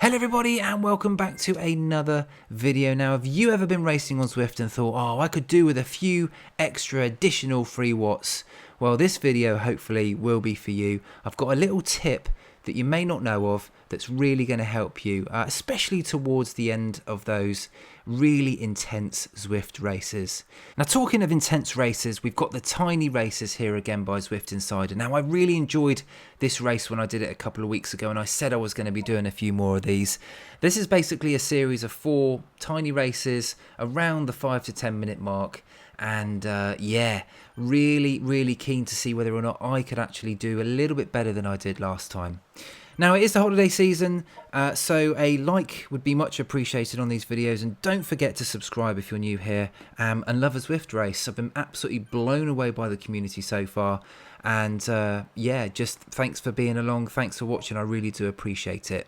Hello everybody and welcome back to another video. Now, have you ever been racing on Zwift and thought, oh, I could do with a few extra additional free watts? Well, this video hopefully will be for you. I've got a little tip that you may not know of that's really going to help you, especially towards the end of those really intense Zwift races. Now, talking of intense races, we've got the Tiny Races here again by ZwiftInsider. Now, I really enjoyed this race when I did it a couple of weeks ago, and I said I was going to be doing a few more of these. This is basically a series of 4 tiny races around the 5 to 10 minute mark. And yeah, really keen to see whether or not I could actually do a little bit better than I did last time. Now, it is the holiday season, so a like would be much appreciated on these videos, and don't forget to subscribe if you're new here, and love a Zwift race. I've been absolutely blown away by the community so far, and yeah, just thanks for being along, thanks for watching, I really do appreciate it.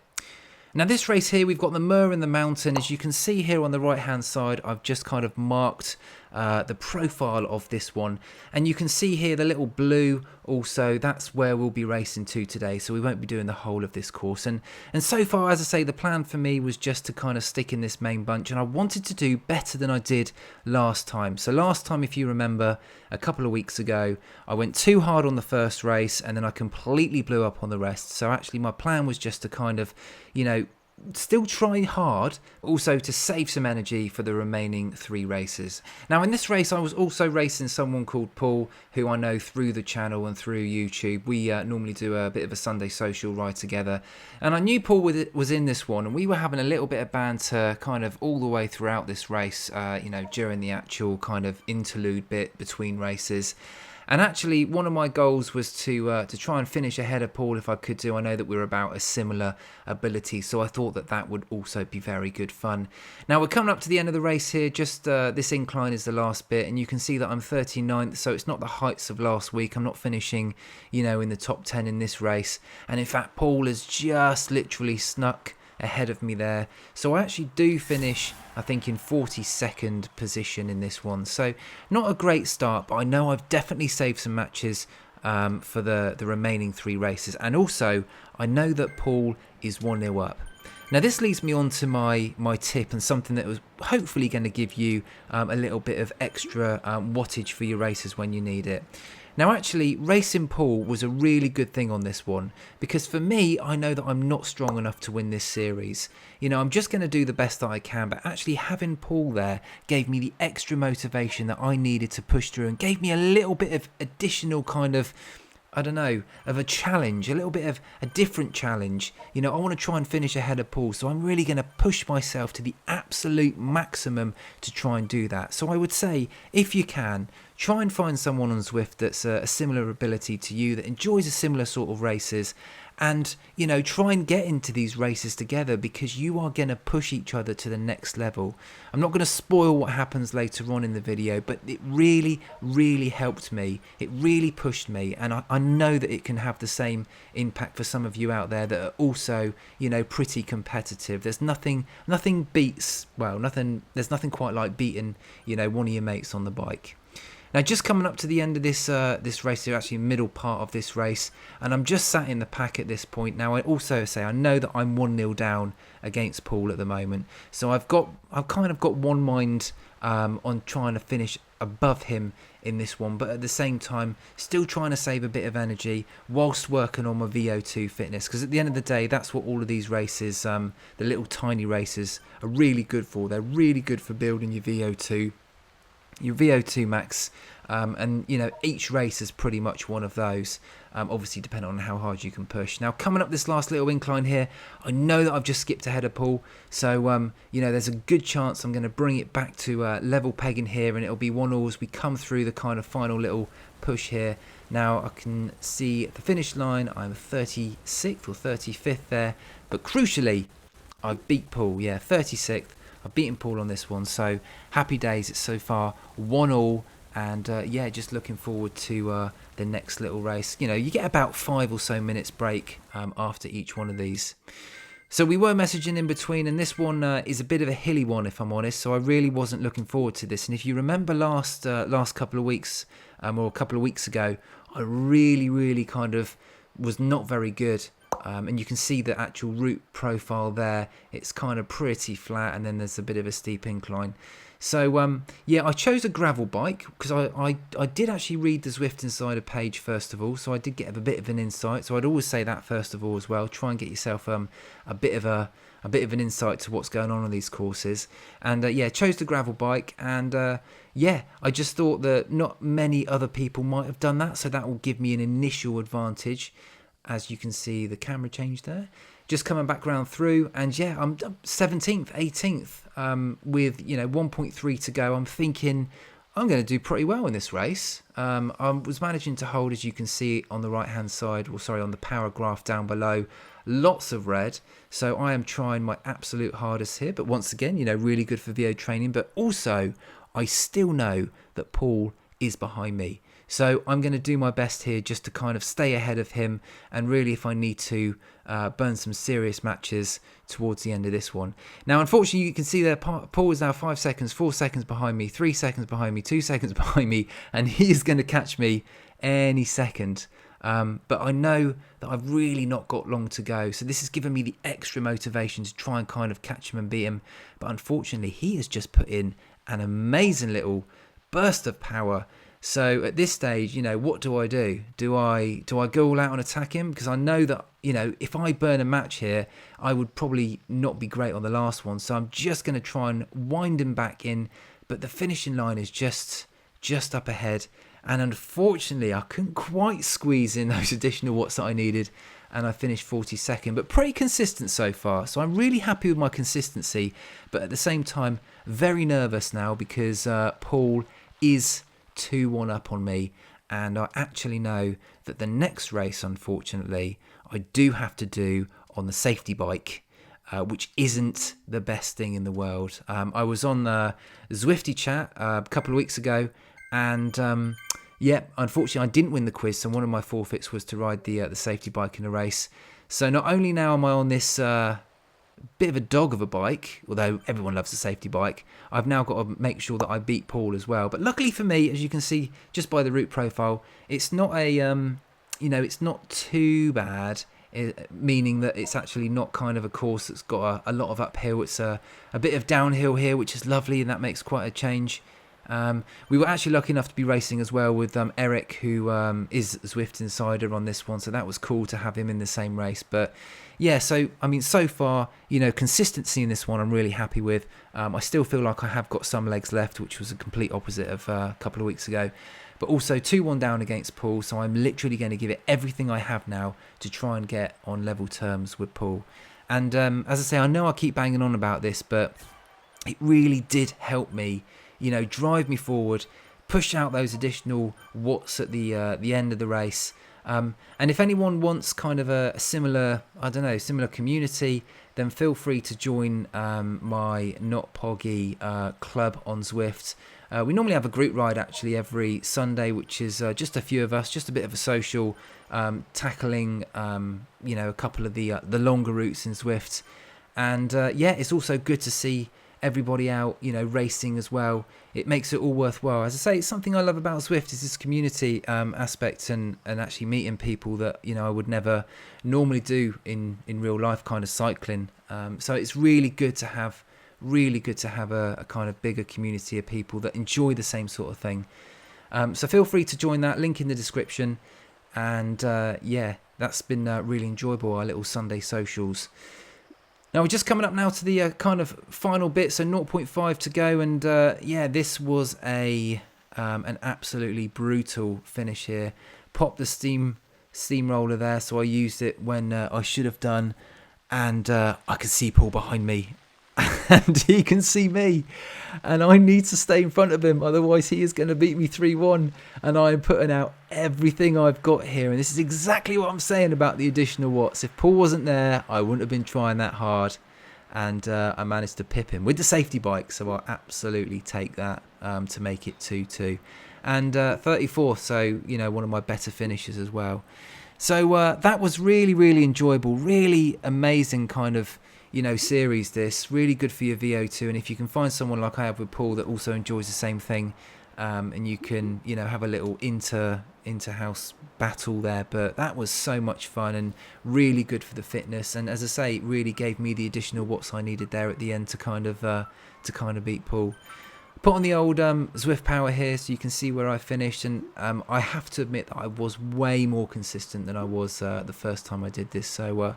Now, this race here, we've got the Muir and the Mountain. As you can see here on the right hand side, I've just kind of marked the profile of this one, and you can see here the little blue also, that's where we'll be racing to today, so we won't be doing the whole of this course. And so far, as I say, the plan for me was just to kind of stick in this main bunch, and I wanted to do better than I did last time. So last time, if you remember, a couple of weeks ago, I went too hard on the first race and then I completely blew up on the rest. So actually my plan was just to kind of, you know, still try hard, also to save some energy for the remaining 3 races. Now, in this race I was also racing someone called Paul, who I know through the channel and through YouTube. We normally do a bit of a Sunday social ride together, and I knew Paul was in this one, and we were having a little bit of banter kind of all the way throughout this race, you know, during the actual kind of interlude bit between races. And actually, one of my goals was to try and finish ahead of Paul if I could do. I know that we're about a similar ability, so I thought that that would also be very good fun. Now, we're coming up to the end of the race here. Just this incline is the last bit, and you can see that I'm 39th, so it's not the heights of last week. I'm not finishing, you know, in the top 10 in this race. And in fact, Paul has just literally snuck ahead of me there, so I actually do finish, I think, in 42nd position in this one. So not a great start, but I know I've definitely saved some matches for the remaining 3 races, and also I know that Paul is 1-0 up. Now, this leads me on to my tip, and something that was hopefully going to give you a little bit of extra wattage for your races when you need it. Now, actually, racing Paul was a really good thing on this one, because for me, I know that I'm not strong enough to win this series. You know, I'm just going to do the best that I can, but actually having Paul there gave me the extra motivation that I needed to push through, and gave me a little bit of additional kind of, I don't know, of a challenge, a little bit of a different challenge. You know, I want to try and finish ahead of Paul, so I'm really going to push myself to the absolute maximum to try and do that. So I would say, if you can, try and find someone on Zwift that's a similar ability to you, that enjoys a similar sort of races, and, you know, try and get into these races together, because you are going to push each other to the next level. I'm not going to spoil what happens later on in the video, but it really helped me. It really pushed me, and I know that it can have the same impact for some of you out there that are also, you know, pretty competitive. There's nothing beats, well, there's nothing quite like beating, you know, one of your mates on the bike. Now, just coming up to the end of this race here, actually middle part of this race, and I'm just sat in the pack at this point. Now, I also say I know that I'm 1-0 down against Paul at the moment, so I've kind of got one mind on trying to finish above him in this one, but at the same time still trying to save a bit of energy whilst working on my VO2 fitness, because at the end of the day, that's what all of these races, the little tiny races, are really good for. They're really good for building your VO2 max, and you know, each race is pretty much one of those, obviously depending on how hard you can push. Now, coming up this last little incline here, I know that I've just skipped ahead of Paul, so you know, there's a good chance I'm going to bring it back to level pegging here, and it'll be 1-1 as we come through the kind of final little push here. Now, I can see at the finish line I'm 36th or 35th there, but crucially I beat Paul, yeah, 36th. I've beaten Paul on this one, so happy days. It's so far 1-1, and yeah, just looking forward to the next little race. You know, you get about 5 or so minutes break after each one of these. So we were messaging in between, and this one is a bit of a hilly one, if I'm honest, so I really wasn't looking forward to this. And if you remember last couple of weeks, or a couple of weeks ago, I really kind of was not very good and you can see the actual route profile there. It's kind of pretty flat, and then there's a bit of a steep incline. So yeah, I chose a gravel bike because I did actually read the ZwiftInsider page first of all, so I did get a bit of an insight. So I'd always say that first of all as well. Try and get yourself a bit of an insight to what's going on these courses. And yeah, chose the gravel bike, and yeah, I just thought that not many other people might have done that, so that will give me an initial advantage. As you can see, the camera changed there. Just coming back round through, and yeah, I'm 17th, 18th, with 1.3 to go. I'm thinking I'm going to do pretty well in this race. I was managing to hold, as you can see on the right hand side, or sorry, on the power graph down below, lots of red. So I am trying my absolute hardest here. But once again, really good for VO training. But also, I still know that Paul is behind me. So I'm going to do my best here just to kind of stay ahead of him, and really, if I need to, burn some serious matches towards the end of this one. Now, unfortunately, you can see there Paul is now 5 seconds, 4 seconds behind me, 3 seconds behind me, 2 seconds behind me, and he is going to catch me any second. But I know that I've really not got long to go, so this has given me the extra motivation to try and kind of catch him and beat him. But unfortunately, he has just put in an amazing little burst of power. So at this stage, what do? Do I go all out and attack him? Because I know that, if I burn a match here, I would probably not be great on the last one. So I'm just going to try and wind him back in. But the finishing line is just up ahead. And unfortunately, I couldn't quite squeeze in those additional watts that I needed. And I finished 42nd, but pretty consistent so far. So I'm really happy with my consistency. But at the same time, very nervous now because Paul is 2-1 up on me, and I actually know that the next race, unfortunately, I do have to do on the safety bike, which isn't the best thing in the world. I was on the Zwifty chat a couple of weeks ago, and yeah, unfortunately I didn't win the quiz, so one of my forfeits was to ride the safety bike in a race. So not only now am I on this bit of a dog of a bike, although everyone loves a safety bike, I've now got to make sure that I beat Paul as well. But luckily for me, as you can see just by the route profile, it's not a it's not too bad, meaning that it's actually not kind of a course that's got a lot of uphill. It's a bit of downhill here, which is lovely, and that makes quite a change. We were actually lucky enough to be racing as well with Eric, who is ZwiftInsider on this one, so that was cool to have him in the same race. But yeah, so I mean, so far, consistency in this one I'm really happy with. I still feel like I have got some legs left, which was a complete opposite of a couple of weeks ago. But also 2-1 down against Paul, so I'm literally going to give it everything I have now to try and get on level terms with Paul. And as I say, I know I keep banging on about this, but it really did help me, drive me forward, push out those additional watts at the end of the race. And if anyone wants kind of a similar community, then feel free to join my Not Poggy club on Zwift. We normally have a group ride actually every Sunday, which is just a few of us, just a bit of a social, tackling a couple of the longer routes in Zwift. And yeah, it's also good to see everybody out, racing as well. It makes it all worthwhile. As I say, it's something I love about Zwift is this community aspect and actually meeting people that I would never normally do in real life, kind of cycling. So it's really good to have a kind of bigger community of people that enjoy the same sort of thing. So feel free to join that, link in the description. And yeah, that's been really enjoyable, our little Sunday socials. Now we're just coming up now to the kind of final bit, so 0.5 to go, and yeah, this was an absolutely brutal finish here. Popped the steamroller there, so I used it when I should have done, and I can see Paul behind me, and he can see me, and I need to stay in front of him, otherwise he is going to beat me 3-1, and I'm putting out everything I've got here, and this is exactly what I'm saying about the additional watts. If Paul wasn't there, I wouldn't have been trying that hard, and I managed to pip him with the safety bike, so I'll absolutely take that to make it 2-2, and 34th, so one of my better finishes as well. So that was really, really enjoyable, really amazing kind of series. This really good for your VO2, and if you can find someone like I have with Paul that also enjoys the same thing, and you can, you know, have a little inter-house battle there. But that was so much fun and really good for the fitness. And as I say, it really gave me the additional watts I needed there at the end to kind of beat Paul. Put on the old Zwift power here so you can see where I finished, and I have to admit that I was way more consistent than I was the first time I did this. So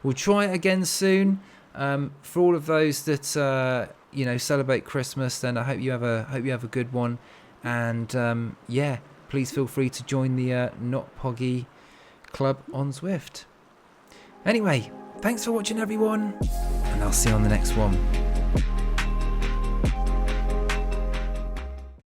we'll try it again soon. For all of those that you know, celebrate Christmas, then I hope you have a good one. And yeah, please feel free to join the Not Poggy Club on Zwift. Anyway, thanks for watching, everyone, and I'll see you on the next one.